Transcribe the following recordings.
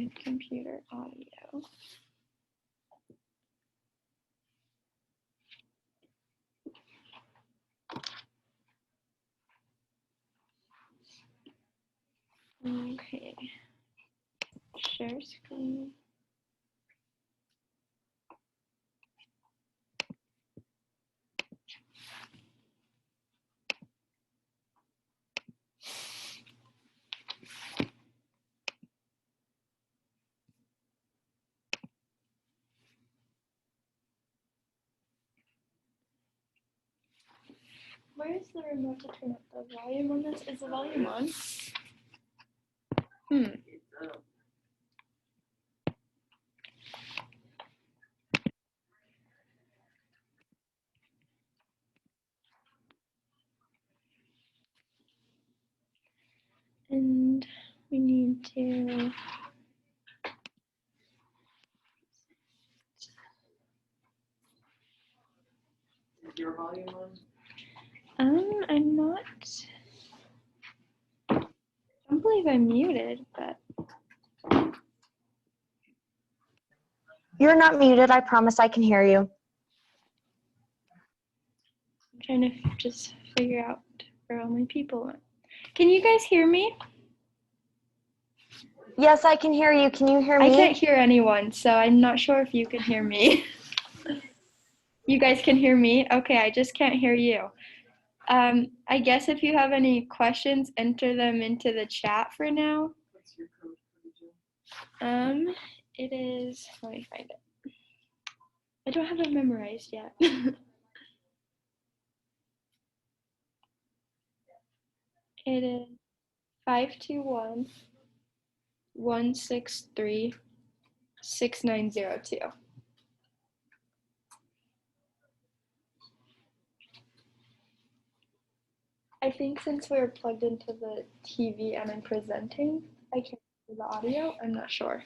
computer audio. Okay, share screen. Where's the remote to turn up the volume on this? Is the volume on? And we need to Is your volume on? I'm not. I don't believe I'm muted, but You're not muted. I promise I can hear you. I'm trying to just figure out where all my people went. Can you guys hear me? Yes, I can hear you. Can you hear me? I can't hear anyone, so I'm not sure if you can hear me. You guys can hear me? Okay, I just can't hear you. I guess if you have any questions, enter them into the chat for now. What's your code for the Zoom? It is, let me find it. I don't have it memorized yet. It is 521-163-6902. I think since we're plugged into the TV and I'm presenting, I can't hear the audio. I'm not sure.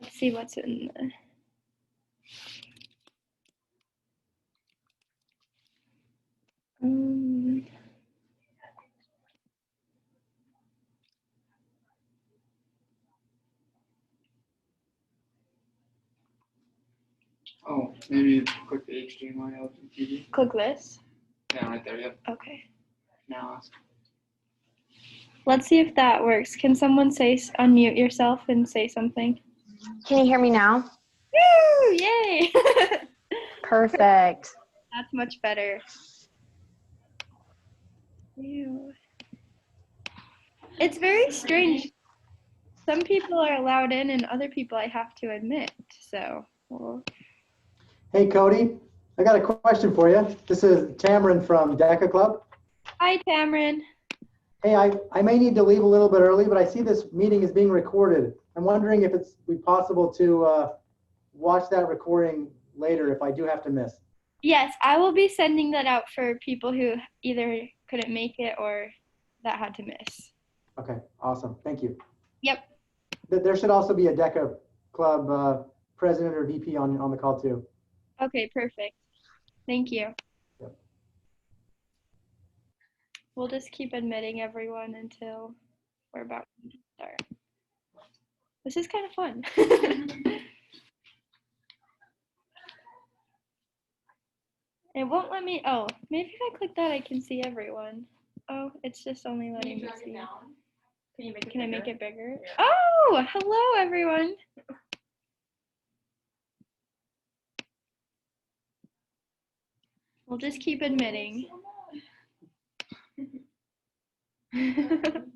Let's see what's in the. Oh, maybe click the HDMI out to the TV. Click this. Yeah, right there, yep. Okay. Now ask. Let's see if that works. Can someone unmute yourself and say something? Can you hear me now? Woo! Yay! Perfect. That's much better. Ew. It's very strange. Some people are allowed in and other people I have to admit, so. Well. Hey, Cody, I got a question for you. This is Tamron from DECA Club. Hi, Tamron. Hey, I may need to leave a little bit early, but I see this meeting is being recorded. I'm wondering if it's possible to watch that recording later if I do have to miss. Yes, I will be sending that out for people who either couldn't make it or that had to miss. Okay, awesome. Thank you. Yep. There should also be a DECA Club president or VP on the call too. Okay, perfect. Thank you. Yep. We'll just keep admitting everyone until we're about to start. This is kind of fun. It won't let me, oh, maybe if I click that I can see everyone. Oh, it's just only letting me see. Can I make it bigger? Yeah. Oh, hello everyone. We'll just keep admitting. Yep.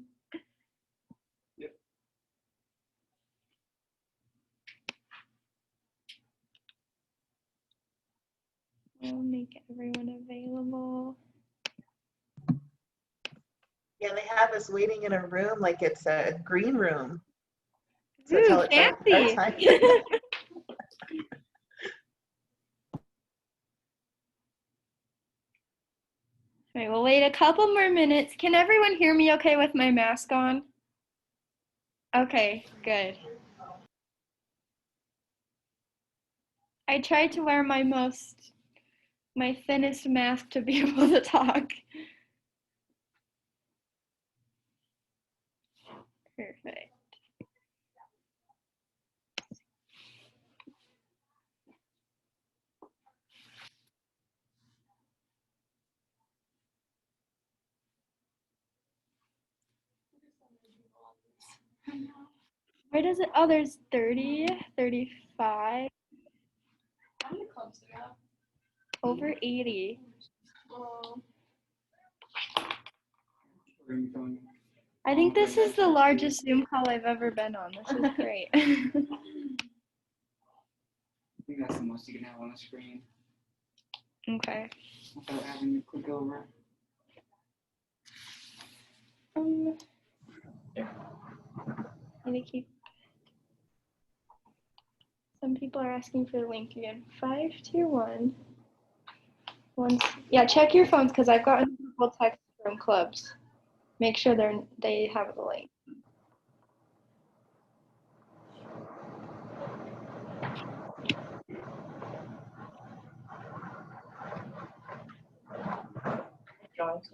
We'll make everyone available. Yeah, they have us waiting in a room like it's a green room. So Ooh, fancy. All right, we'll wait a couple more minutes. Can everyone hear me okay with my mask on? Okay, good. I tried to wear my thinnest mask to be able to talk. Perfect. Where does it? Oh, there's 30, 35, How many clubs do we have? over 80. Well, Room filling. I think this is the largest Zoom call I've ever been on. This is great. I think that's the most you can have on the screen Okay. without having to click over. Maybe keep. Some people are asking for the link again. 521. Yeah, check your phones because I've gotten people text from clubs. Make sure they have the link.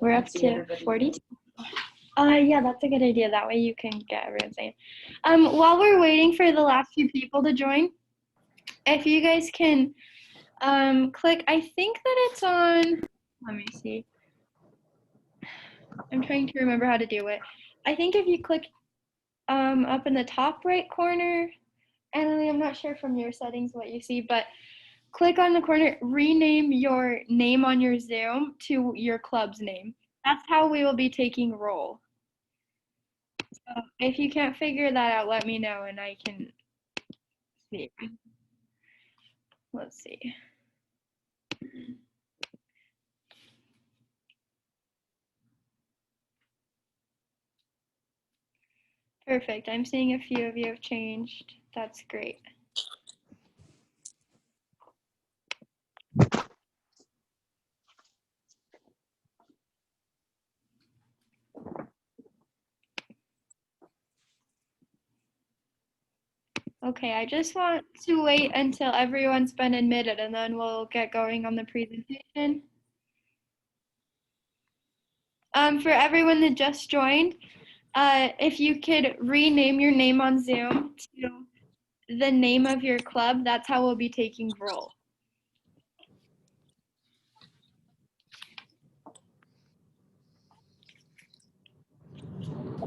We're up to 40. Yeah, that's a good idea. That way you can get everyone's name. While we're waiting for the last few people to join, if you guys can click, I think that it's on, let me see. I'm trying to remember how to do it. I think if you click up in the top right corner, Annalie, I'm not sure from your settings what you see, but click on the corner, rename your name on your Zoom to your club's name. That's how we will be taking roll. So if you can't figure that out, let me know and I can see. Let's see. Perfect. I'm seeing a few of you have changed. That's great. Okay, I just want to wait until everyone's been admitted and then we'll get going on the presentation. For everyone that just joined, if you could rename your name on Zoom to the name of your club, that's how we'll be taking roll.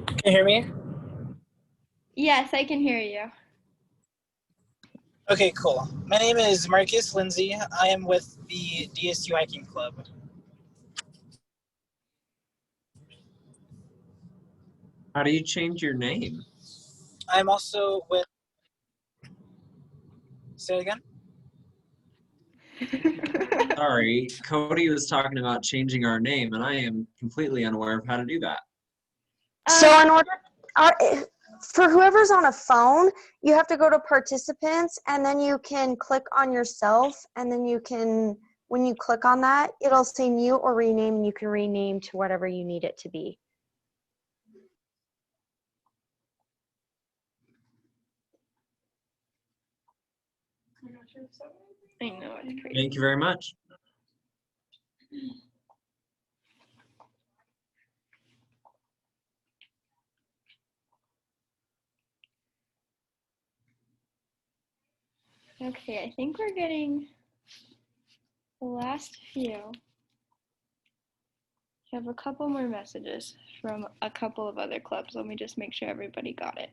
Can you hear me? Yes, I can hear you. Okay, cool. My name is Marcus Lindsay. I am with the DSU Hiking Club. How do you change your name? I'm also with. Say it again? Sorry, Cody was talking about changing our name, and I am completely unaware of how to do that. So in order, for whoever's on a phone, you have to go to participants and then you can click on yourself and then you can, when you click on that, it'll say mute or rename and you can rename to whatever you need it to be. I know, it's crazy. Thank you very much. Okay, I think we're getting the last few. I have a couple more messages from a couple of other clubs. Let me just make sure everybody got it.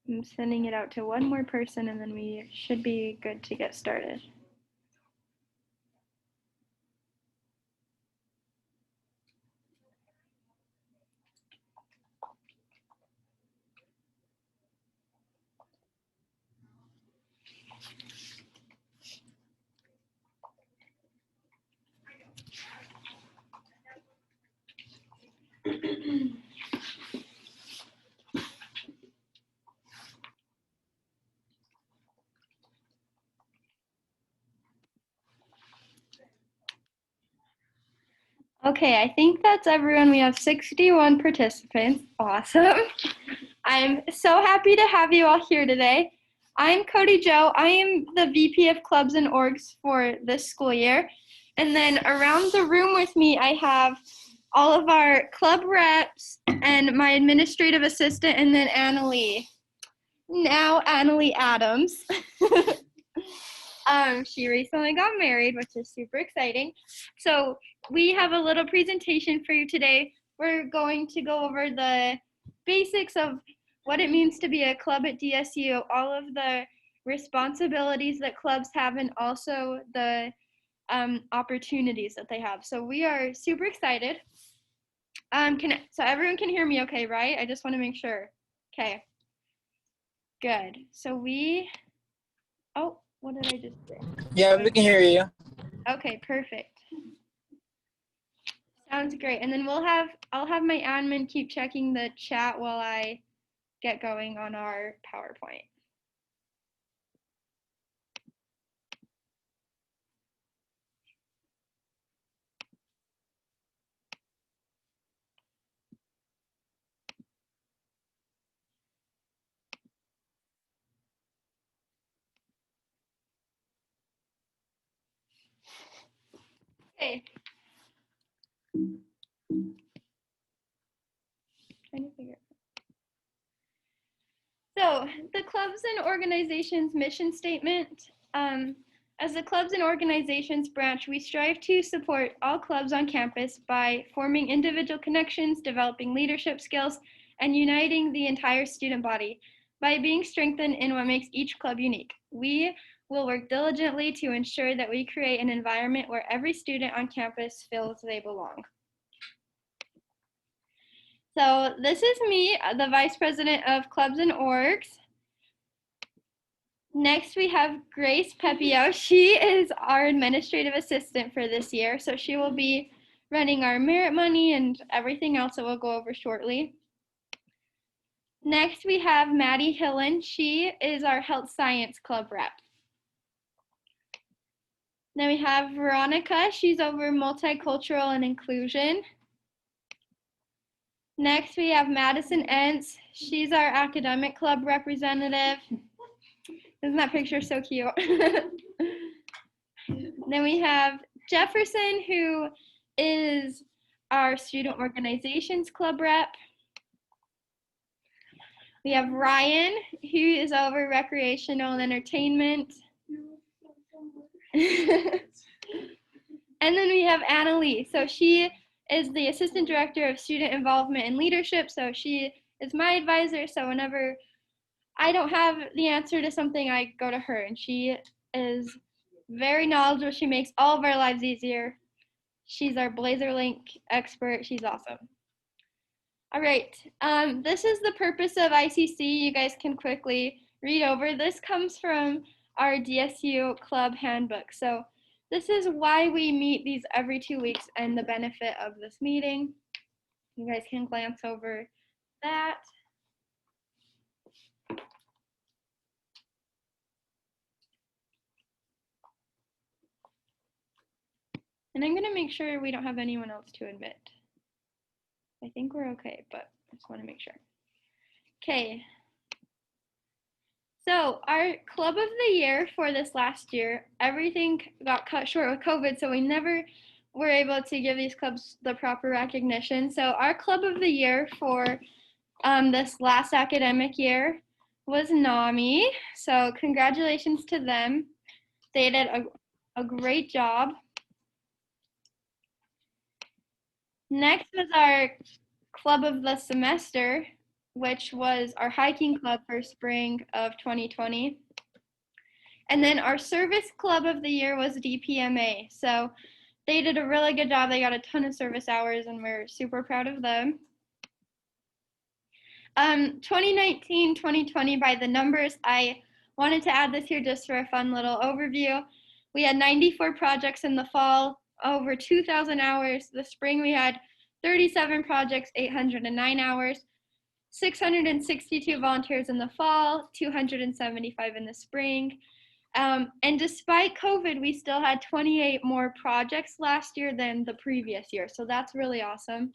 I'm sending it out to one more person and then we should be good to get started. Okay, I think that's everyone. We have 61 participants. Awesome. I'm so happy to have you all here today. I'm Cody Joe. I am the VP of Clubs and Orgs for this school year. And then around the room with me, I have all of our club reps and my administrative assistant, and then Annalie. Now Annalie Adams. She recently got married, which is super exciting. So we have a little presentation for you today. We're going to go over the basics of what it means to be a club at DSU, all of the responsibilities that clubs have, and also the opportunities that they have. So we are super excited. So everyone can hear me okay, right? I just want to make sure. Okay. Good. So what did I just say? Yeah, we can hear you. Okay, perfect. Sounds great. And then I'll have my admin keep checking the chat while I get going on our PowerPoint. Okay. Trying to figure it out. So the clubs and organizations mission statement. As the clubs and organizations branch, we strive to support all clubs on campus by forming individual connections, developing leadership skills, and uniting the entire student body by being strengthened in what makes each club unique. We will work diligently to ensure that we create an environment where every student on campus feels they belong. So this is me, the Vice President of Clubs and Orgs. Next, we have Grace Pepio. She is our administrative assistant for this year, so she will be running our merit money and everything else that we'll go over shortly. Next, we have Maddie Hillen. She is our Health Science Club rep. Then we have Veronica. She's over Multicultural and Inclusion. Next, we have Madison Entz. She's our Academic Club representative. Isn't that picture so cute? Then we have Jefferson, who is our Student Organizations Club rep. We have Ryan, who is over Recreational and Entertainment. And then we have Annalie. So she is the Assistant Director of Student Involvement and Leadership. So she is my advisor. So whenever I don't have the answer to something, I go to her, and she is very knowledgeable. She makes all of our lives easier. She's our BlazerLink expert. She's awesome. All right, this is the purpose of ICC. You guys can quickly read over. This comes from our DSU club handbook. So this is why we meet these every 2 weeks and the benefit of this meeting. You guys can glance over that. And I'm gonna make sure we don't have anyone else to admit. I think we're okay, but I just wanna make sure. Okay. So our club of the year for this last year, everything got cut short with COVID, so we never were able to give these clubs the proper recognition. So our club of the year for this last academic year was NAMI. So congratulations to them. They did a great job. Next was our club of the semester, which was our hiking club for spring of 2020. And then our service club of the year was DPMA. So they did a really good job. They got a ton of service hours, and we're super proud of them. 2019, 2020 by the numbers. I wanted to add this here just for a fun little overview. We had 94 projects in the fall, over 2,000 hours. The spring we had 37 projects, 809 hours, 662 volunteers in the fall, 275 in the spring. And despite COVID, we still had 28 more projects last year than the previous year. So that's really awesome.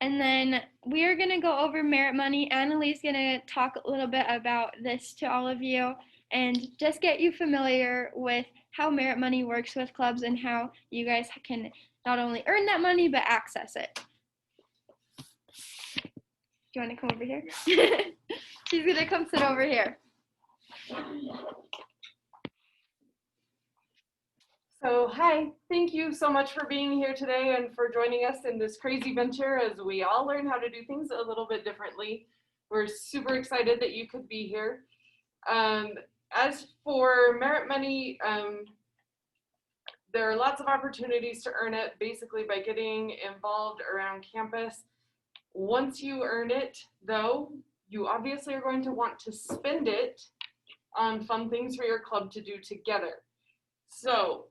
And then we are going to go over merit money. Annalie's going to talk a little bit about this to all of you and just get you familiar with how merit money works with clubs and how you guys can not only earn that money, but access it. Do you want to come over here? She's going to come sit over here. So, hi, thank you so much for being here today and for joining us in this crazy venture as we all learn how to do things a little bit differently. We're super excited that you could be here. As for merit money, there are lots of opportunities to earn it basically by getting involved around campus. Once you earn it, though, you obviously are going to want to spend it on fun things for your club to do together. So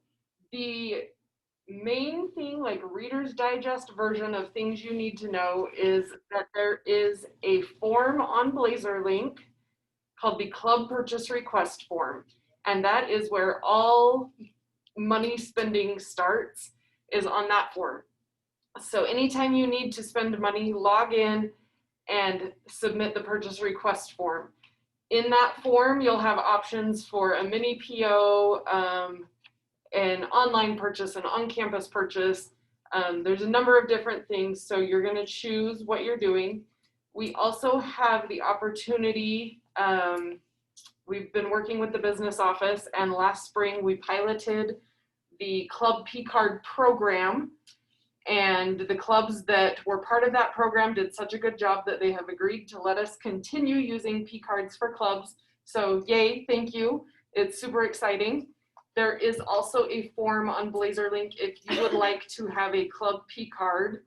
the main thing, like Reader's Digest version of things you need to know, is that there is a form on BlazerLink called the Club Purchase Request Form. And that is where all money spending starts, is on that form. So anytime you need to spend money, log in and submit the purchase request form. In that form, you'll have options for a mini PO, an online purchase, an on-campus purchase. There's a number of different things, so you're going to choose what you're doing. We also have the opportunity, we've been working with the business office, and last spring we piloted the Club P-Card program, and the clubs that were part of that program did such a good job that they have agreed to let us continue using P-Cards for clubs. So yay, thank you. It's super exciting. There is also a form on BlazerLink if you would like to have a Club P-Card.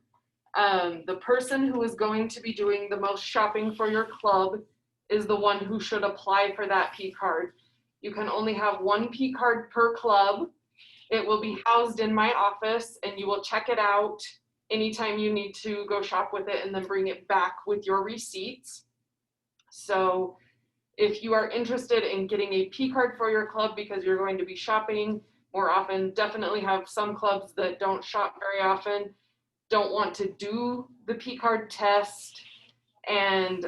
The person who is going to be doing the most shopping for your club is the one who should apply for that P-Card. You can only have one P-Card per club. It will be housed in my office, and you will check it out anytime you need to go shop with it and then bring it back with your receipts. So if you are interested in getting a P-Card for your club because you're going to be shopping more often, definitely have some clubs that don't shop very often, don't want to do the P-Card test and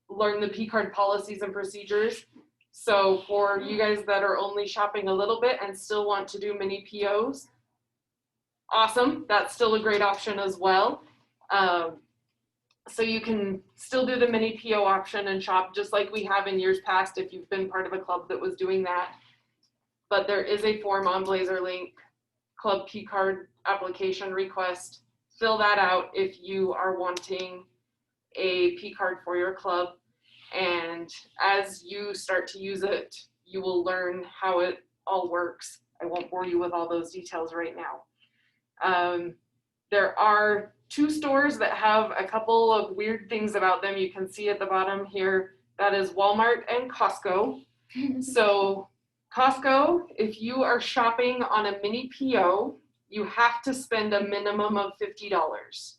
learn the P-Card policies and procedures. So for you guys that are only shopping a little bit and still want to do mini POs, awesome, that's still a great option as well. So you can still do the mini PO option and shop just like we have in years past if you've been part of a club that was doing that. But there is a form on BlazerLink, Club P-Card application request. Fill that out if you are wanting a P-Card for your club. And as you start to use it, you will learn how it all works. I won't bore you with all those details right now. There are 2 stores that have a couple of weird things about them. You can see at the bottom here, that is Walmart and Costco. So Costco, if you are shopping on a mini PO, you have to spend a minimum of $50.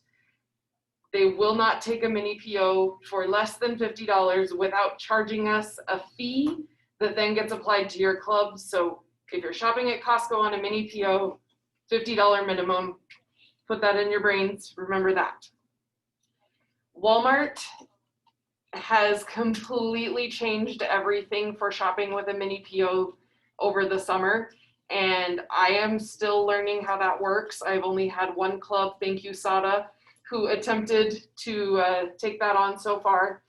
They will not take a mini PO for less than $50 without charging us a fee that then gets applied to your club. So if you're shopping at Costco on a mini PO, $50 minimum, put that in your brains, remember that. Walmart has completely changed everything for shopping with a mini PO over the summer, and I am still learning how that works. I've only had one club, thank you SADA, who attempted to take that on so far.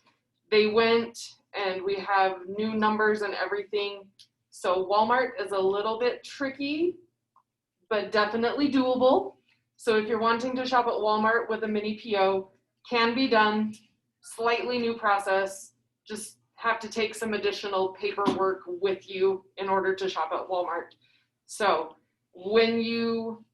They went, and we have new numbers and everything. So Walmart is a little bit tricky, but definitely doable. So if you're wanting to shop at Walmart with a mini PO, can be done, slightly new process, just have to take some additional paperwork with you in order to shop at Walmart. So when you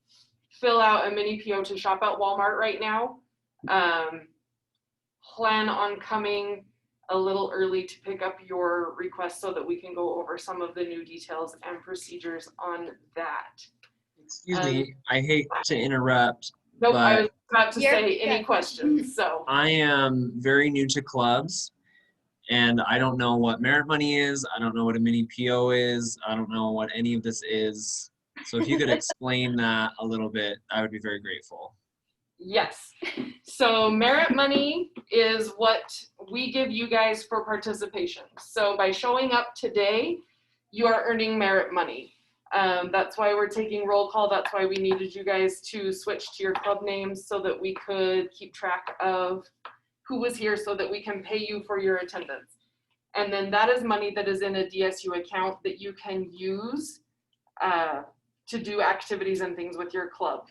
fill out a mini PO to shop at Walmart right now, plan on coming a little early to pick up your request so that we can go over some of the new details and procedures on that. Excuse me, I hate to interrupt. Nope, but I was about to say You're any good. questions, so. I am very new to clubs, and I don't know what merit money is. I don't know what a mini PO is. I don't know what any of this is. So if you could explain that a little bit, I would be very grateful. Yes. So merit money is what we give you guys for participation. So by showing up today, you are earning merit money. That's why we're taking roll call. That's why we needed you guys to switch to your club names so that we could keep track of who was here so that we can pay you for your attendance. And then that is money that is in a DSU account that you can use to do activities and things with your club.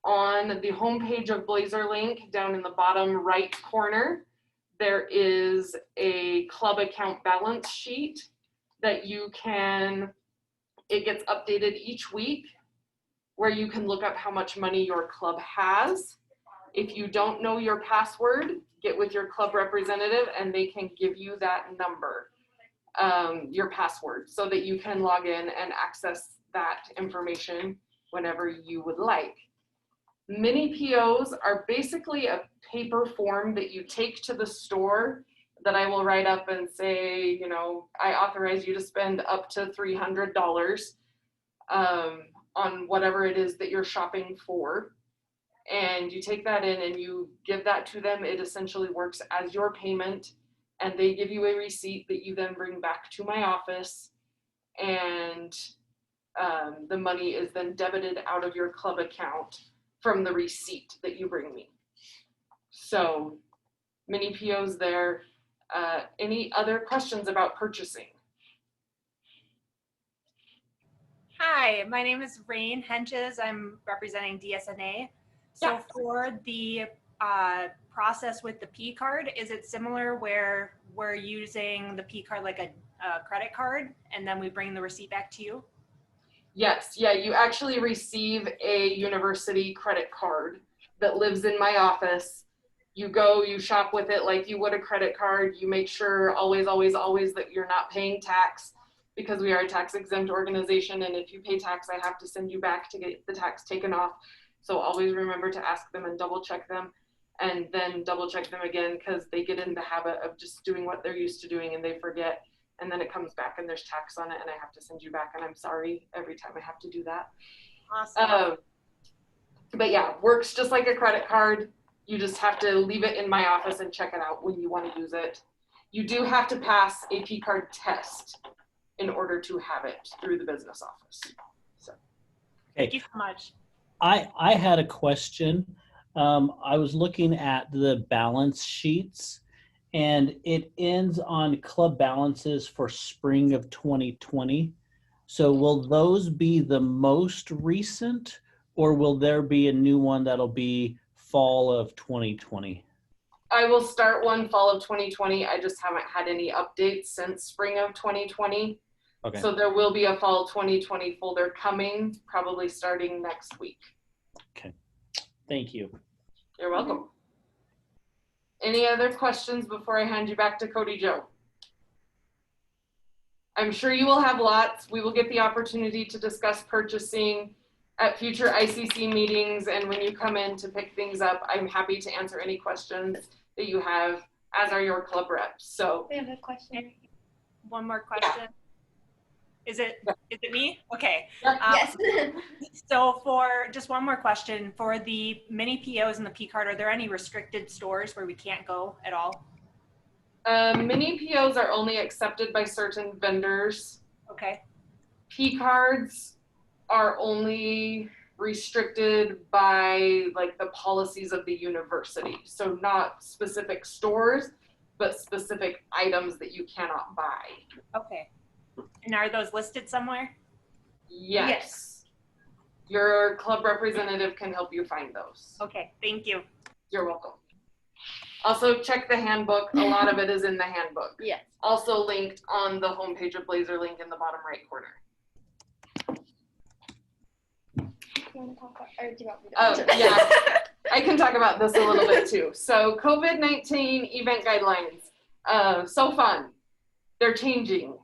On the homepage of BlazerLink, down in the bottom right corner, there is a club account balance sheet that you can, it gets updated each week, where you can look up how much money your club has. If you don't know your password, get with your club representative and they can give you that number, your password, so that you can log in and access that information whenever you would like. Mini POs are basically a paper form that you take to the store that I will write up and say, you know, I authorize you to spend up to $300 on whatever it is that you're shopping for. And you take that in and you give that to them. It essentially works as your payment, and they give you a receipt that you then bring back to my office, and the money is then debited out of your club account from the receipt that you bring me. So mini POs there. Any other questions about purchasing? Hi, my name is Rain Henches. I'm representing DSNA. So Yeah. for the process with the P card, is it similar where we're using the P card like a credit card and then we bring the receipt back to you? Yes, yeah, you actually receive a university credit card that lives in my office. You go, you shop with it like you would a credit card. You make sure always, always, always that you're not paying tax, because we are a tax exempt organization. And if you pay tax, I have to send you back to get the tax taken off. So always remember to ask them and double check them, and then double check them again, because they get in the habit of just doing what they're used to doing and they forget. And then it comes back and there's tax on it and I have to send you back, and I'm sorry every time I have to do that. Awesome. But yeah, works just like a credit card. You just have to leave it in my office and check it out when you want to use it. You do have to pass a P card test in order to have it through the business office. So. Thank you so much. I had a question. I was looking at the balance sheets, and it ends on club balances for spring of 2020. So will those be the most recent, or will there be a new one that'll be fall of 2020? I will start one fall of 2020. I just haven't had any updates since spring of 2020. Okay. So there will be a fall 2020 folder coming, probably starting next week. Okay. Thank you. You're welcome. Any other questions before I hand you back to Cody Joe? I'm sure you will have lots. We will get the opportunity to discuss purchasing at future ICC meetings, and when you come in to pick things up, I'm happy to answer any questions that you have, as are your club reps. So We have a question. One more question. Is it me? Okay. Yes. So for just one more question, for the mini POs and the P card, are there any restricted stores where we can't go at all? mini POs are only accepted by certain vendors. Okay. P cards are only restricted by like the policies of the university. So not specific stores, but specific items that you cannot buy. Okay. And are those listed somewhere? Yes. Your club representative can help you find those. Okay, thank you. You're welcome. Also check the handbook. A lot of it is in the handbook. Yes. Also linked on the homepage of BlazerLink in the bottom right corner. You want to talk about, or do you want me to? Oh, yeah. I can talk about this a little bit too. So COVID-19 event guidelines, so fun. They're changing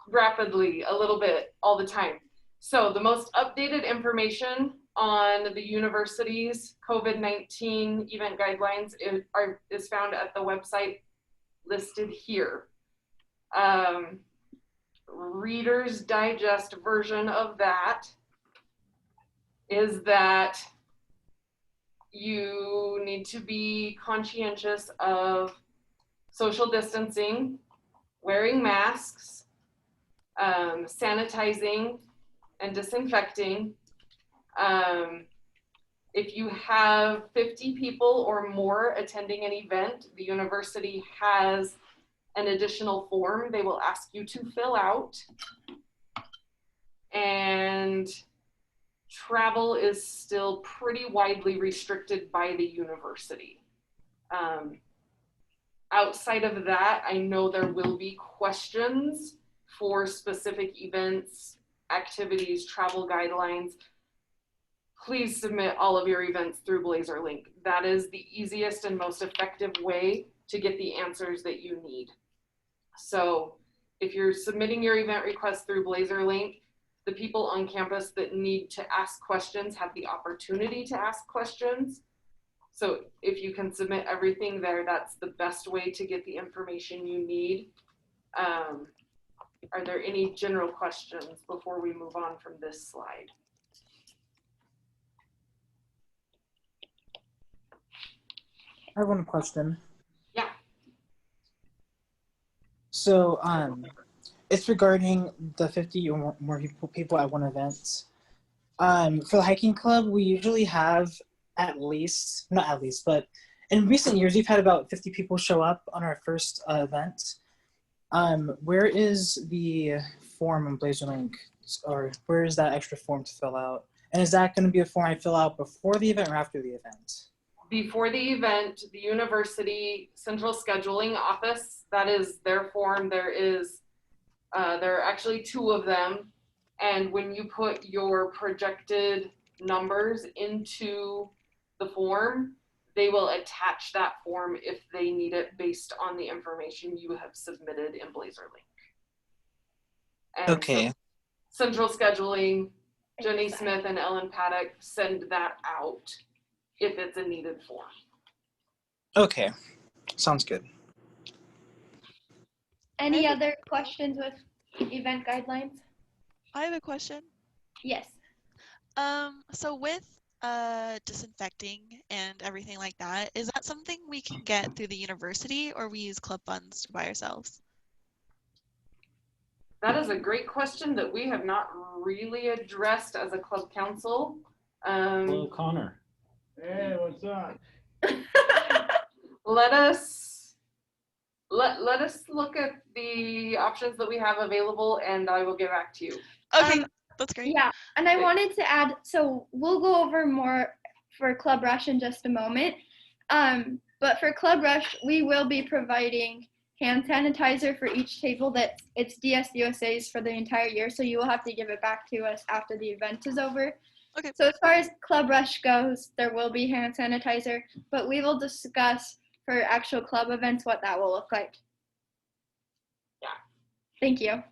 rapidly a little bit all the time. So the most updated information on the university's COVID-19 event guidelines is found at the website listed here. Reader's Digest version of that is that you need to be conscientious of social distancing, wearing masks, sanitizing and disinfecting. If you have 50 people or more attending an event, the university has an additional form they will ask you to fill out. And travel is still pretty widely restricted by the university. Outside of that, I know there will be questions for specific events, activities, travel guidelines. Please submit all of your events through BlazerLink. That is the easiest and most effective way to get the answers that you need. So if you're submitting your event request through BlazerLink, the people on campus that need to ask questions have the opportunity to ask questions. So if you can submit everything there, that's the best way to get the information you need. Are there any general questions before we move on from this slide? I have one question. Yeah. So, it's regarding the 50 or more people at one event. For the hiking club, we usually have but in recent years, we've had about 50 people show up on our first event. Where is the form on BlazerLink, or where is that extra form to fill out? And is that going to be a form I fill out before the event or after the event? Before the event, the university central scheduling office, that is their form. There are actually 2 of them. And when you put your projected numbers into the form, they will attach that form if they need it based on the information you have submitted in BlazerLink. And Okay. so central scheduling, Jenny Smith and Ellen Paddock send that out if it's a needed form. Okay. Sounds good. Any other questions with event guidelines? I have a question. Yes. So with disinfecting and everything like that, is that something we can get through the university, or we use club funds to buy ourselves? That is a great question that we have not really addressed as a club council. Hello, Connor. Hey, what's up? Let us look at the options that we have available, and I will get back to you. Okay, that's great. Yeah, and I wanted to add, so we'll go over more for Club Rush in just a moment. But for Club Rush, we will be providing hand sanitizer for each table that it's DSUSA's for the entire year, so you will have to give it back to us after the event is over. Okay. So as far as Club Rush goes, there will be hand sanitizer, but we will discuss for actual club events what that will look like. Yeah. Thank you.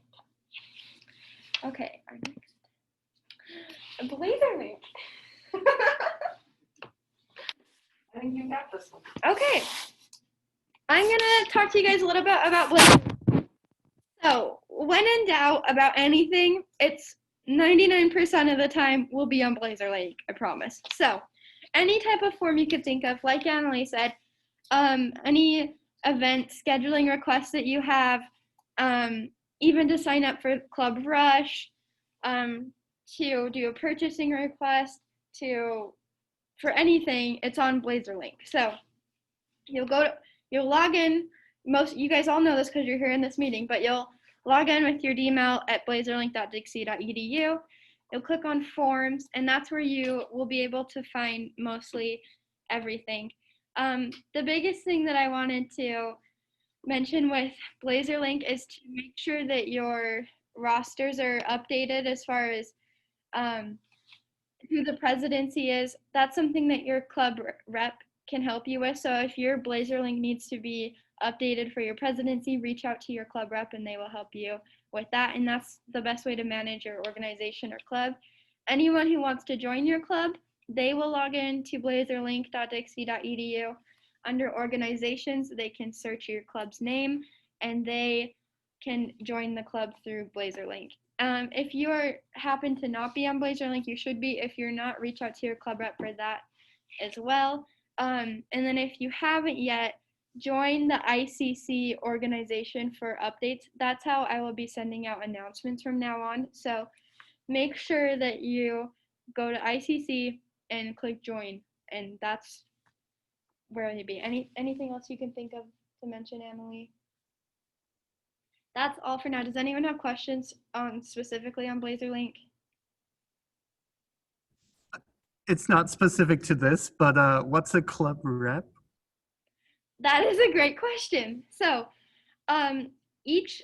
Okay, our next. BlazerLink. I think you got this one. Okay. I'm gonna talk to you guys a little bit about BlazerLink. So, when in doubt about anything, it's 99% of the time will be on BlazerLink, I promise. So, any type of form you could think of, like Annalie said, any event scheduling requests that you have, even to sign up for Club Rush, to do a purchasing request, for anything, it's on BlazerLink. So, you'll log in. Most you guys all know this because you're here in this meeting, but you'll log in with your email at blazerlink.dixie.edu. You'll click on forms, and that's where you will be able to find mostly everything. The biggest thing that I wanted to mention with BlazerLink is to make sure that your rosters are updated as far as who the presidency is. That's something that your club rep can help you with. So if your BlazerLink needs to be updated for your presidency, reach out to your club rep and they will help you with that. And that's the best way to manage your organization or club. Anyone who wants to join your club, they will log in to blazerlink.dixie.edu. Under organizations, they can search your club's name and they can join the club through BlazerLink. If you happen to not be on BlazerLink, you should be. If you're not, reach out to your club rep for that. as well. And then if you haven't yet, join the ICC organization for updates. That's how I will be sending out announcements from now on. So make sure that you go to ICC and click join, and that's where you'll be. Anything else you can think of to mention, Emily? That's all for now. Does anyone have questions on specifically on BlazerLink? It's not specific to this, but what's a club rep? That is a great question. So, each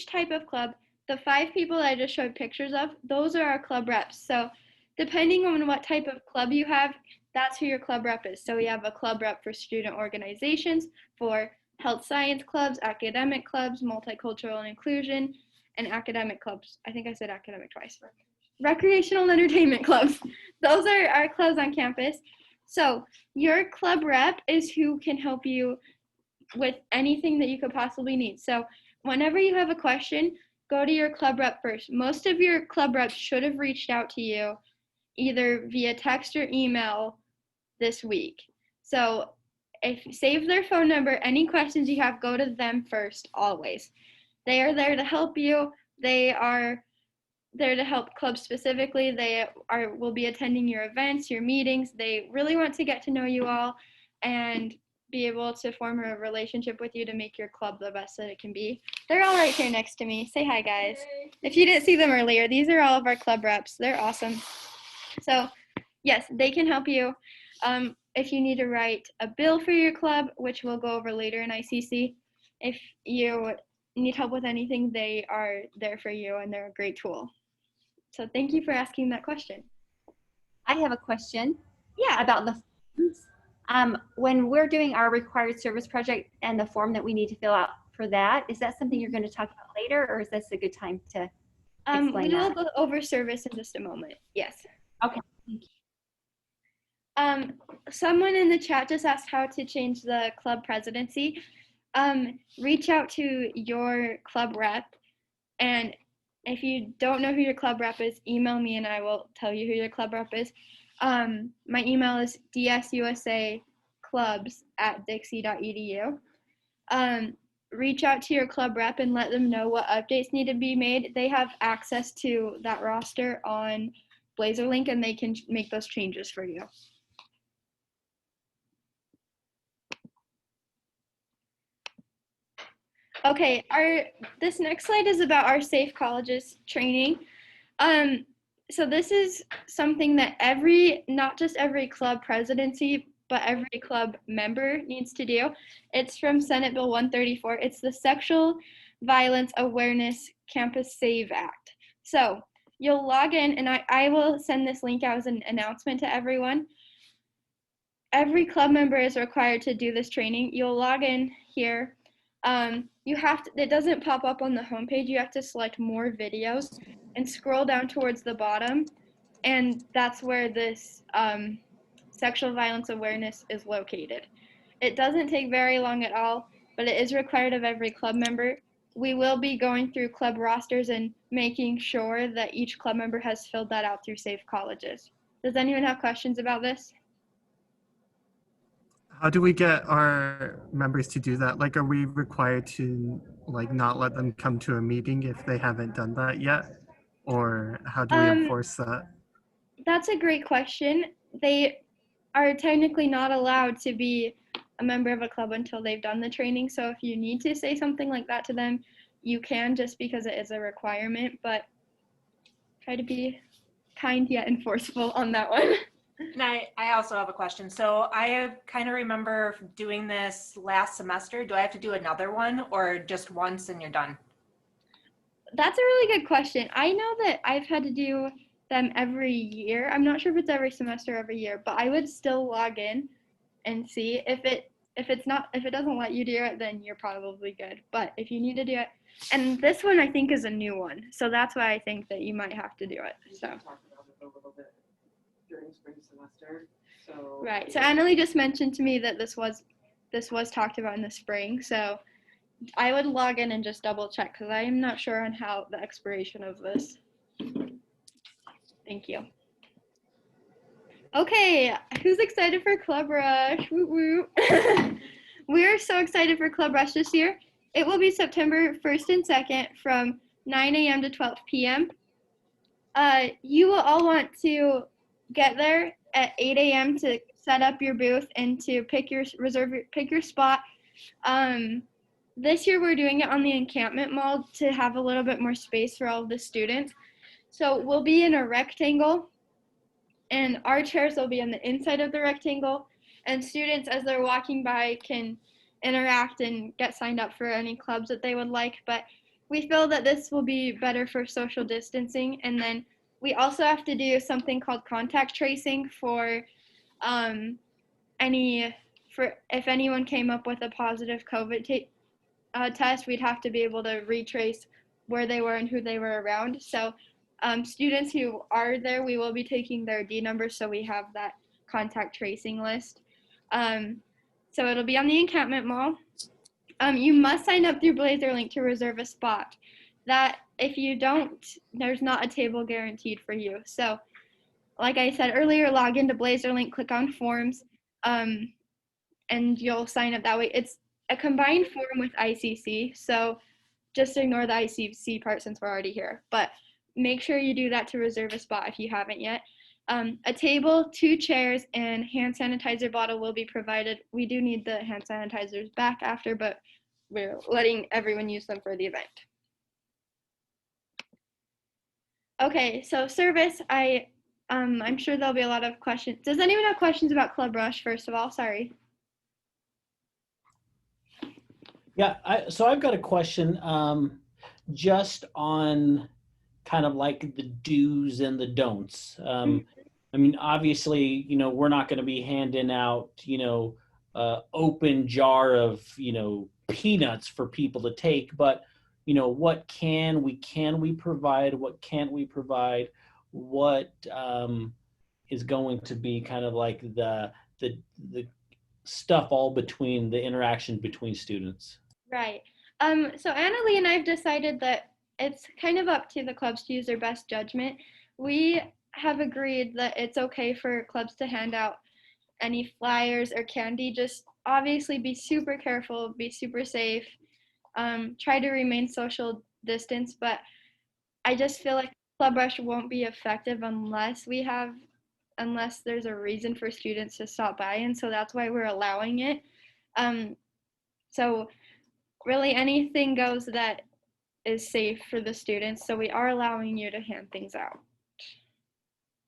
type of club, the 5 people that I just showed pictures of, those are our club reps. So, depending on what type of club you have, that's who your club rep is. So we have a club rep for student organizations, for health science clubs, academic clubs, multicultural and inclusion, and academic clubs. I think I said academic twice. Recreational and entertainment clubs. Those are our clubs on campus. So your club rep is who can help you with anything that you could possibly need. So whenever you have a question, go to your club rep first. Most of your club reps should have reached out to you either via text or email this week. So save their phone number. Any questions you have, go to them first, always. They are there to help you. They are there to help clubs specifically. They will be attending your events, your meetings. They really want to get to know you all and be able to form a relationship with you to make your club the best that it can be. They're all right here next to me. Say hi, guys. Hey. If you didn't see them earlier, these are all of our club reps. They're awesome. So yes, they can help you. If you need to write a bill for your club, which we'll go over later in ICC, if you need help with anything, they are there for you and they're a great tool. So thank you for asking that question. I have a question. Yeah. About the forms. When we're doing our required service project and the form that we need to fill out for that, is that something you're going to talk about later, or is this a good time to explain we will that? go over service in just a moment. Yes. Okay. Thank you. Someone in the chat just asked how to change the club presidency. Reach out to your club rep, and if you don't know who your club rep is, email me and I will tell you who your club rep is. My email is dsusaclubs@dixie.edu. Reach out to your club rep and let them know what updates need to be made. They have access to that roster on BlazerLink and they can make those changes for you. Okay, this next slide is about our Safe Colleges training. So this is something that not just every club presidency, but every club member needs to do. It's from Senate Bill 134. It's the Sexual Violence Awareness Campus Save Act. So you'll log in, and I will send this link out as an announcement to everyone. Every club member is required to do this training. You'll log in here. It doesn't pop up on the homepage. You have to select more videos and scroll down towards the bottom. And that's where this sexual violence awareness is located. It doesn't take very long at all, but it is required of every club member. We will be going through club rosters and making sure that each club member has filled that out through Safe Colleges. Does anyone have questions about this? How do we get our members to do that? Like, are we required to not let them come to a meeting if they haven't done that yet? Or how do we enforce that? That's a great question. They are technically not allowed to be a member of a club until they've done the training. So if you need to say something like that to them, you can, just because it is a requirement, but try to be kind yet enforceable on that one. And I also have a question. So I kind of remember doing this last semester. Do I have to do another one or just once and you're done? That's a really good question. I know that I've had to do them every year. I'm not sure if it's every semester or every year, but I would still log in and see. If it doesn't let you do it, then you're probably good. But if you need to do it, and this one I think is a new one, so that's why I think that you might have to do it. So. Talked about it a little bit during spring semester. So Right. So Annalie just mentioned to me that this was talked about in the spring. So I would log in and just double check because I am not sure on how the expiration of this. Thank you. Okay, who's excited for Club Rush? Woo woo. We're so excited for Club Rush this year. It will be September 1st and 2nd from 9 a.m. to 12 p.m. You will all want to get there at 8 a.m. to set up your booth and to pick your spot. This year we're doing it on the encampment mall to have a little bit more space for all of the students. So we'll be in a rectangle, and our chairs will be on the inside of the rectangle, and students as they're walking by can interact and get signed up for any clubs that they would like. But we feel that this will be better for social distancing. And then we also have to do something called contact tracing for if anyone came up with a positive COVID test, we'd have to be able to retrace where they were and who they were around. So students who are there, we will be taking their D numbers so we have that contact tracing list. So it'll be on the encampment mall. You must sign up through BlazerLink to reserve a spot. That if you don't, there's not a table guaranteed for you. So like I said earlier, log into BlazerLink, click on forms, and you'll sign up that way. It's a combined form with ICC, so just ignore the ICC part since we're already here. But make sure you do that to reserve a spot if you haven't yet. A table, 2 chairs, and hand sanitizer bottle will be provided. We do need the hand sanitizers back after, but we're letting everyone use them for the event. Okay, so service, I'm sure there'll be a lot of questions. Does anyone have questions about Club Rush, first of all? Sorry. Yeah, so I've got a question just on kind of like the do's and the don'ts. I mean, obviously, we're not going to be handing out, open jar of, peanuts for people to take, but, what can we provide? What can't we provide? What is going to be kind of like the stuff all between the interaction between students? Right. So Annalie and I've decided that it's kind of up to the clubs to use their best judgment. We have agreed that it's okay for clubs to hand out any flyers or candy. Just obviously be super careful, be super safe, try to remain social distance, but I just feel like Club Rush won't be effective unless there's a reason for students to stop by, and so that's why we're allowing it. So really anything goes that is safe for the students, so we are allowing you to hand things out.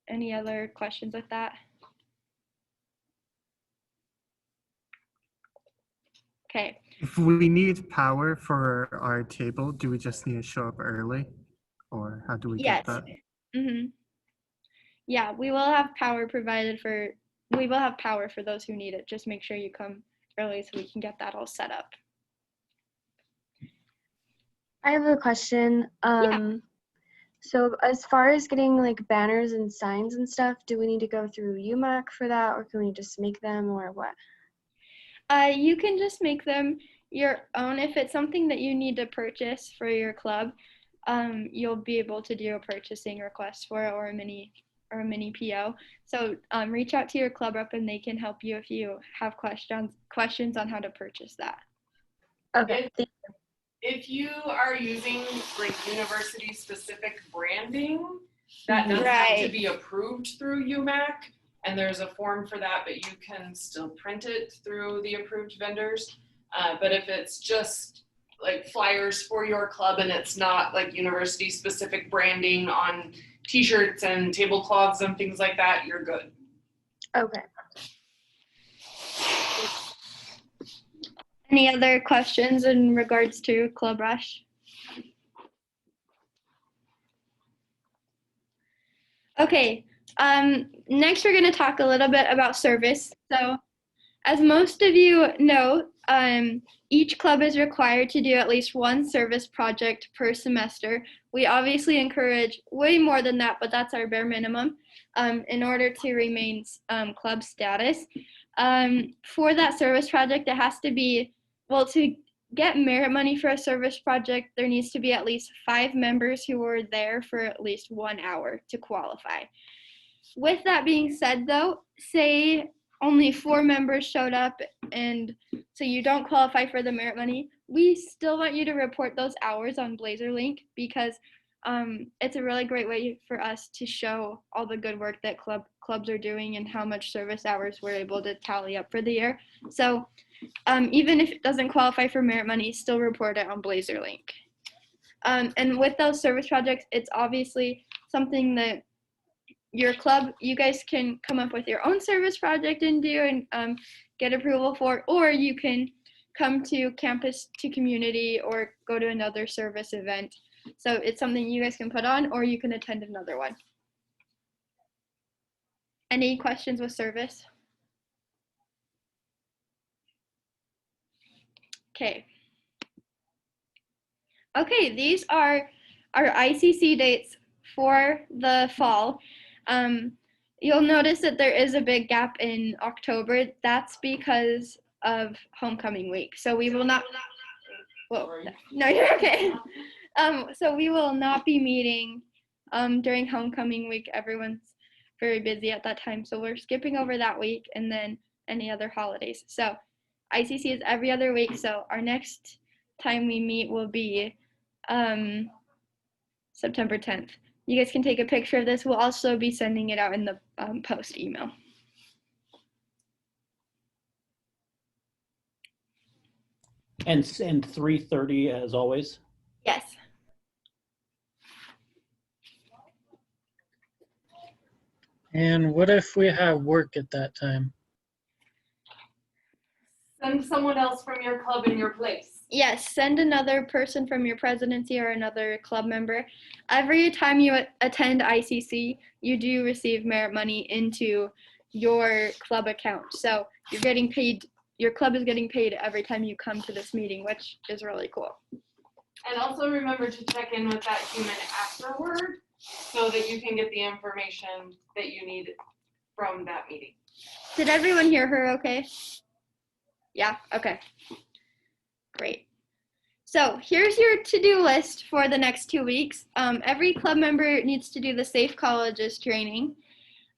Any other questions with that? Okay. If we need power for our table, do we just need to show up early? Or how do we get that? Mm-hmm. Yeah, we will have power for those who need it. Just make sure you come early so we can get that all set up. I have a question. So as far as getting like banners and signs and stuff, do we need to go through UMAC for that, or can we just make them, or what? You can just make them your own. If it's something that you need to purchase for your club, you'll be able to do a purchasing request for it, or a mini PO. So reach out to your club rep and they can help you if you have questions on how to purchase that. Okay. If you are using like university specific branding, that doesn't have to be approved through UMAC, and there's a form for that, but you can still print it through the approved vendors. But if it's just like flyers for your club and it's not like university specific branding on t-shirts and tablecloths and things like that, you're good. Okay. Any other questions in regards to Club Rush? Okay, next we're going to talk a little bit about service. So as most of you know, each club is required to do at least one service project per semester. We obviously encourage way more than that, but that's our bare minimum in order to remain club status. For that service project, it has to be, well, to get merit money for a service project, there needs to be at least 5 members who were there for at least 1 hour to qualify. with that being said, though, say only 4 members showed up and so you don't qualify for the merit money, we still want you to report those hours on BlazerLink because it's a really great way for us to show all the good work that clubs are doing and how much service hours we're able to tally up for the year. So even if it doesn't qualify for merit money, still report it on BlazerLink. And with those service projects, it's obviously something that your club, you guys can come up with your own service project and do and get approval for, or you can come to campus to community or go to another service event. So it's something you guys can put on, or you can attend another one. Any questions with service? Okay. Okay, these are our ICC dates for the fall. You'll notice that there is a big gap in October. That's because of homecoming week. So we will not, well, no, you're okay. So we will not be meeting during homecoming week. Everyone's very busy at that time. So we're skipping over that week and then any other holidays. So ICC is every other week. So our next time we meet will be September 10th. You guys can take a picture of this. We'll also be sending it out in the post email. And 3:30 as always? Yes. And what if we have work at that time? Send someone else from your club in your place. Yes, send another person from your presidency or another club member. Every time you attend ICC, you do receive merit money into your club account. So you're getting paid, your club is getting paid every time you come to this meeting, which is really cool. And also remember to check in with that human afterward so that you can get the information that you need from that meeting. Did everyone hear her okay? Yeah, okay. Great. So here's your to-do list for the next 2 weeks. Every club member needs to do the Safe Colleges training.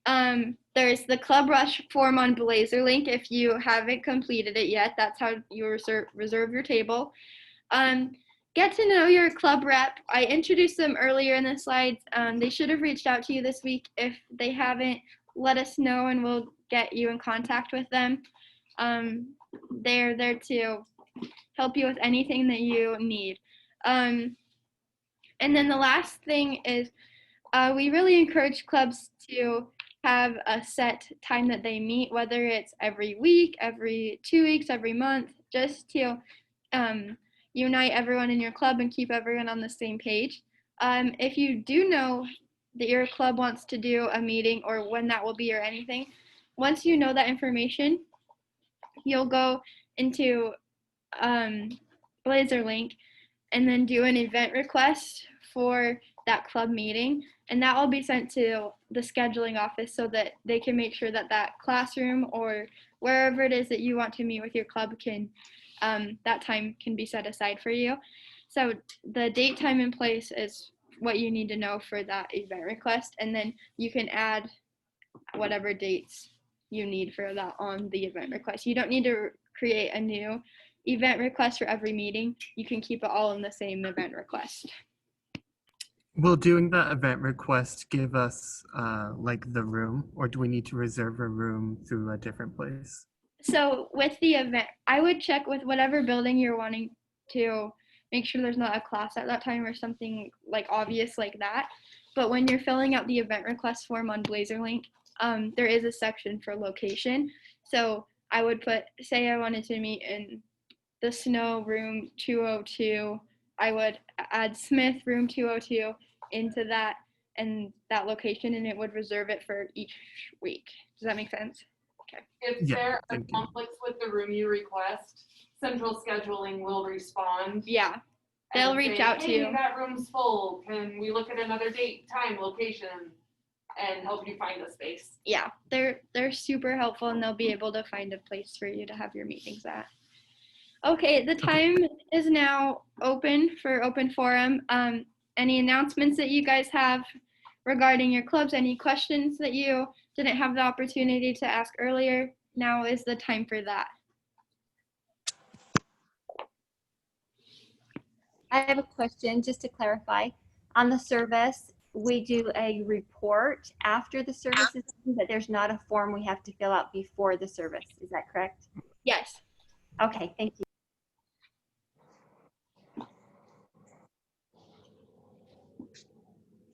There's the Club Rush form on BlazerLink. If you haven't completed it yet, that's how you reserve your table. Get to know your club rep. I introduced them earlier in the slides. They should have reached out to you this week. If they haven't, let us know and we'll get you in contact with them. They're there to help you with anything that you need. And then the last thing is we really encourage clubs to have a set time that they meet, whether it's every week, every 2 weeks, every month, just to unite everyone in your club and keep everyone on the same page. If you do know that your club wants to do a meeting or when that will be or anything, once you know that information, you'll go into BlazerLink and then do an event request for that club meeting, and that will be sent to the scheduling office so that they can make sure that that classroom or wherever it is that you want to meet with your club can that time can be set aside for you. So the date, time, and place is what you need to know for that event request, and then you can add whatever dates you need for that on the event request. You don't need to create a new event request for every meeting. You can keep it all in the same event request. Will doing that event request give us like the room, or do we need to reserve a room through a different place? So with the event, I would check with whatever building you're wanting to make sure there's not a class at that time or something like obvious like that. But when you're filling out the event request form on BlazerLink, there is a section for location. So I would put, say I wanted to meet in the Snow room 202, I would add Smith room 202 into that and that location, and it would reserve it for each week. Does that make sense? Okay. If there are conflicts with the room you request, central scheduling will respond. Yeah, they'll reach out to you. That room's full. Can we look at another date, time, location, and help you find a space? Yeah, they're super helpful, and they'll be able to find a place for you to have your meetings at. Okay, the time is now open for open forum. Any announcements that you guys have regarding your clubs. Any questions that you didn't have the opportunity to ask earlier, now is the time for that. I have a question just to clarify. On the service, we do a report after the service is done, but there's not a form we have to fill out before the service. Is that correct? Yes. Okay, thank you.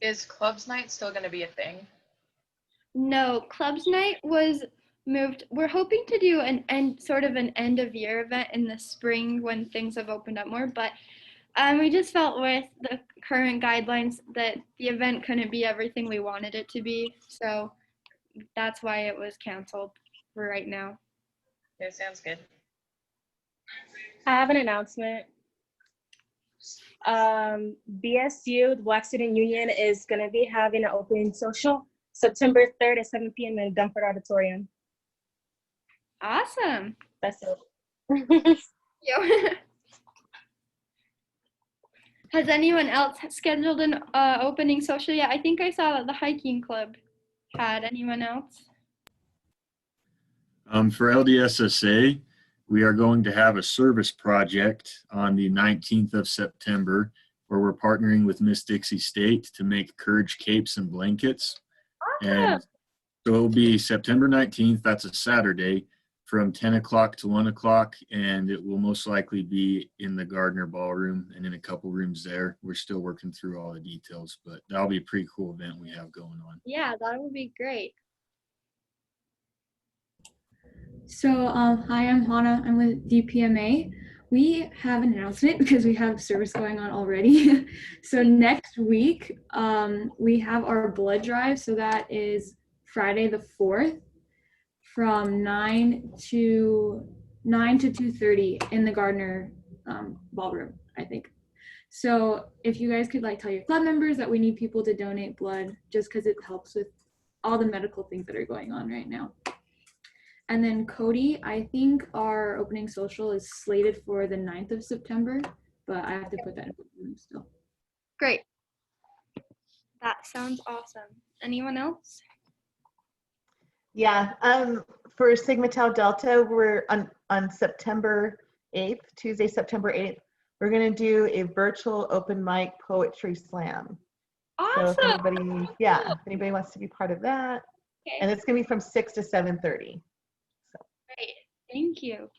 Is clubs night still going to be a thing? No, clubs night was moved. We're hoping to do an end of year event in the spring when things have opened up more, but we just felt with the current guidelines that the event couldn't be everything we wanted it to be. So that's why it was canceled for right now. Yeah, sounds good. I have an announcement. BSU, the Black Student Union, is going to be having an open social September 3rd at 7 p.m. in the Dunford Auditorium. Awesome. That's it. Yo. Has anyone else scheduled an opening social yet? I think I saw that the hiking club had. Anyone else? For LDSSA, we are going to have a service project on the 19th of September where we're partnering with Miss Dixie State to make Courage capes and blankets. Awesome. And so it'll be September 19th, that's a Saturday, from 10 o'clock to 1 o'clock, and it will most likely be in the Gardner Ballroom and in a couple rooms there. We're still working through all the details, but that'll be a pretty cool event we have going on. Yeah, that would be great. So, hi, I'm Hannah. I'm with DPMA. We have an announcement because we have service going on already. So next week, we have our blood drive. So that is Friday the 4th from 9 to 2:30 in the Gardner Ballroom, I think. So if you guys could tell your club members that we need people to donate blood just because it helps with all the medical things that are going on right now. And then Cody, I think our opening social is slated for the 9th of September, but I have to put that in the room still. Great. That sounds awesome. Anyone else? Yeah, for Sigma Tau Delta, we're on September 8th, Tuesday, September 8th, we're going to do a virtual open mic poetry slam. Awesome. So if anybody wants to be part of that, okay. And it's going to be from 6 to 7:30. Great. Thank you.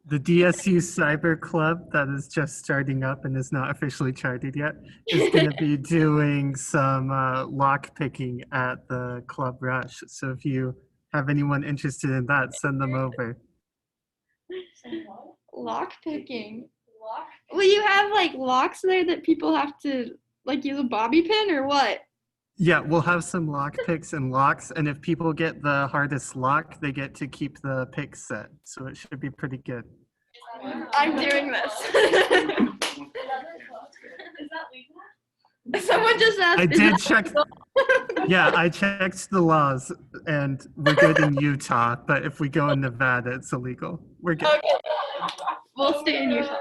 The DSU Cyber Club that is just starting up and is not officially charted yet is going to be doing some lock picking at the Club Rush. So if you have anyone interested in that, send them over. Lock picking. Will you have locks there that people have to use a bobby pin or what? Yeah, we'll have some lock picks and locks, and if people get the hardest lock, they get to keep the pick set. So it should be pretty good. I'm doing this. Someone just asked. I did check. Yeah, I checked the laws, and we're good in Utah. But if we go in Nevada, it's illegal. We're good. Okay. We'll stay in Utah.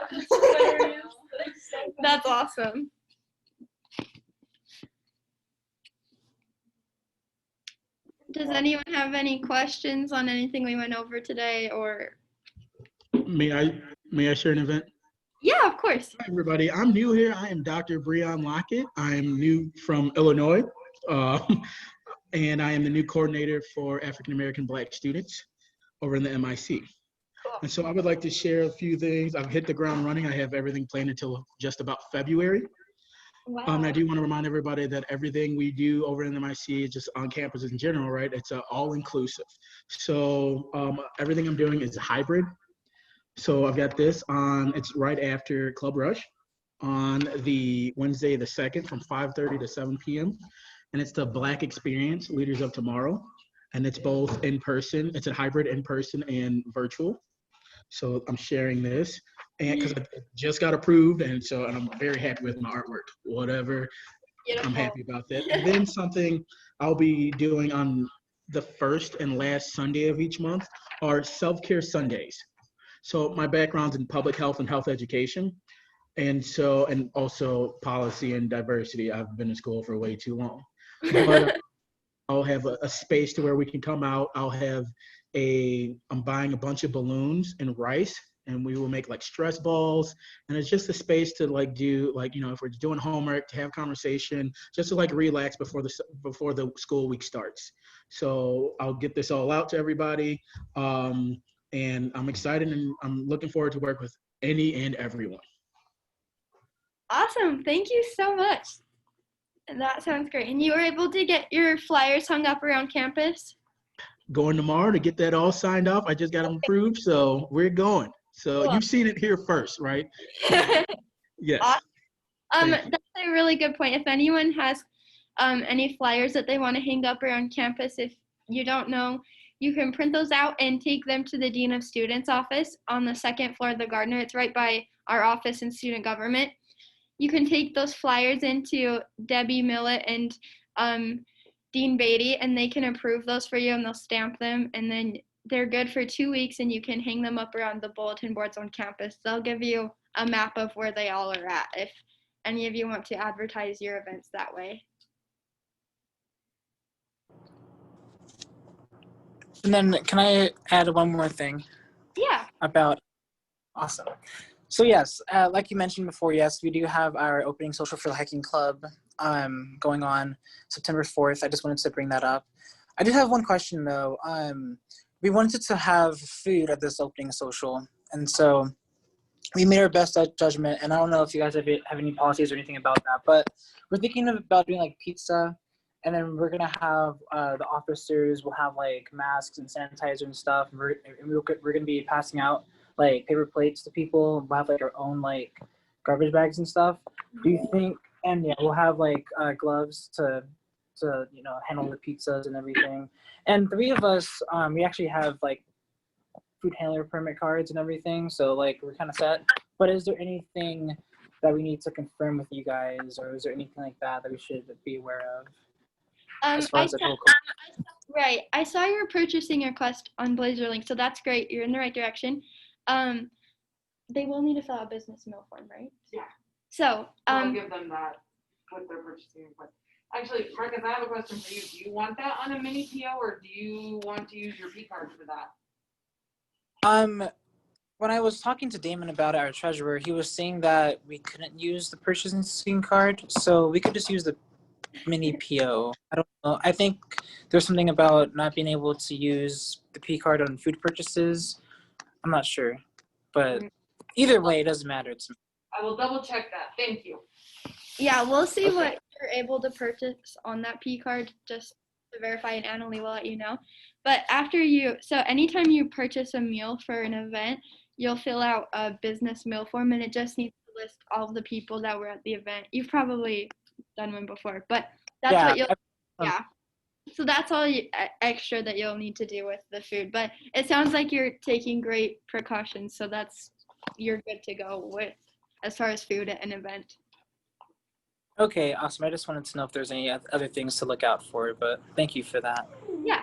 That's awesome. Does anyone have any questions on anything we went over today, or? May I share an event? Yeah, of course. Hi, everybody. I'm new here. I am Dr. Breon Lockett. I am new from Illinois, and I am the new coordinator for African American Black students over in the MIC. And so I would like to share a few things. I've hit the ground running. I have everything planned until just about February. Wow. I do want to remind everybody that everything we do over in the MIC is just on campus in general, right? It's all inclusive. So everything I'm doing is hybrid. So I've got this on, it's right after Club Rush on the Wednesday the 2nd from 5:30 to 7 p.m. And it's the Black Experience, Leaders of Tomorrow. And it's both in person, it's a hybrid in person and virtual. So I'm sharing this. And because I just got approved, and I'm very happy with my artwork. Whatever, I'm happy about that. And then something I'll be doing on the first and last Sunday of each month are self-care Sundays. So my background's in public health and health education. And so, and also policy and diversity. I've been in school for way too long. But I'll have a space to where we can come out. I'm buying a bunch of balloons and rice, and we will make like stress balls. And it's just a space to like do like, you know, if we're doing homework, to have conversation, just to like relax before the school week starts. So I'll get this all out to everybody. And I'm excited and I'm looking forward to work with any and everyone. Awesome. Thank you so much. That sounds great. And you were able to get your flyers hung up around campus? Going tomorrow to get that all signed off. I just got them approved, so we're going. So Cool. You've seen it here first, right? Yes. Awesome. That's a really good point. If anyone has any flyers that they want to hang up around campus, if you don't know, you can print those out and take them to the Dean of Students office on the second floor of the Gardner. It's right by our office in student government. You can take those flyers into Debbie Millett and Dean Beatty, and they can approve those for you, and they'll stamp them, and then they're good for 2 weeks, and you can hang them up around the bulletin boards on campus. They'll give you a map of where they all are at if any of you want to advertise your events that way. And then can I add one more thing? Yeah. Awesome. So yes, like you mentioned before, yes, we do have our opening social for the hiking club going on September 4th. I just wanted to bring that up. I did have one question though. We wanted to have food at this opening social, and so we made our best judgment. And I don't know if you guys have any policies or anything about that, but we're thinking about doing like pizza, and then we're gonna have the officers will have like masks and sanitizer and stuff. And we're gonna be passing out like paper plates to people. We'll have like our own like garbage bags and stuff. Do you think? And yeah, we'll have like gloves to you know handle the pizzas and everything. And 3 of us, we actually have like food handler permit cards and everything. So like we're kind of set. But is there anything that we need to confirm with you guys, or is there anything like that that we should be aware of? As far as Right. I saw your purchasing request on BlazerLink, so that's great. You're in the right direction. They will need to fill out a business mail form, right? Yeah. So I'll give them that with their purchasing request. Actually, Marcus, I have a question for you. Do you want that on a mini PO, or do you want to use your P card for that? When I was talking to Damon about it, our treasurer, he was saying that we couldn't use the purchasing card, so we could just use the mini PO. I don't know. I think there's something about not being able to use the P card on food purchases. I'm not sure, but either way, it doesn't matter to me. I will double check that. Thank you. Yeah, we'll see what you're able to purchase on that P card just to verify, and Annalie will let you know. But so anytime you purchase a meal for an event, you'll fill out a business meal form, and it just needs to list all of the people that were at the event. You've probably done one before, but that's what you'll, so that's all extra that you'll need to do with the food. But it sounds like you're taking great precautions, so you're good to go with as far as food at an event. Okay, awesome. I just wanted to know if there's any other things to look out for, but thank you for that. Yeah.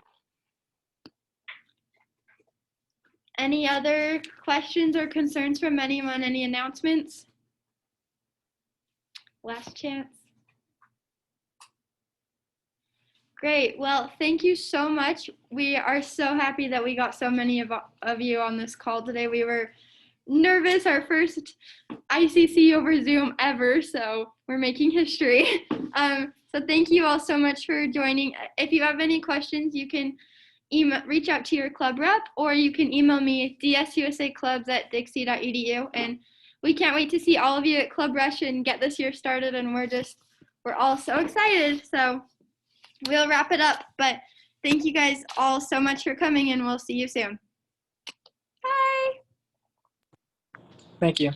Any other questions or concerns from anyone? Any announcements? Last chance. Great. Well, thank you so much. We are so happy that we got so many of you on this call today. We were nervous, our first ICC over Zoom ever, so we're making history. So thank you all so much for joining. If you have any questions, you can reach out to your club rep, or you can email me dsusaclubs@dixie.edu. And we can't wait to see all of you at Club Rush and get this year started. And we're all so excited. So we'll wrap it up. But thank you guys all so much for coming, and we'll see you soon. Bye. Thank you.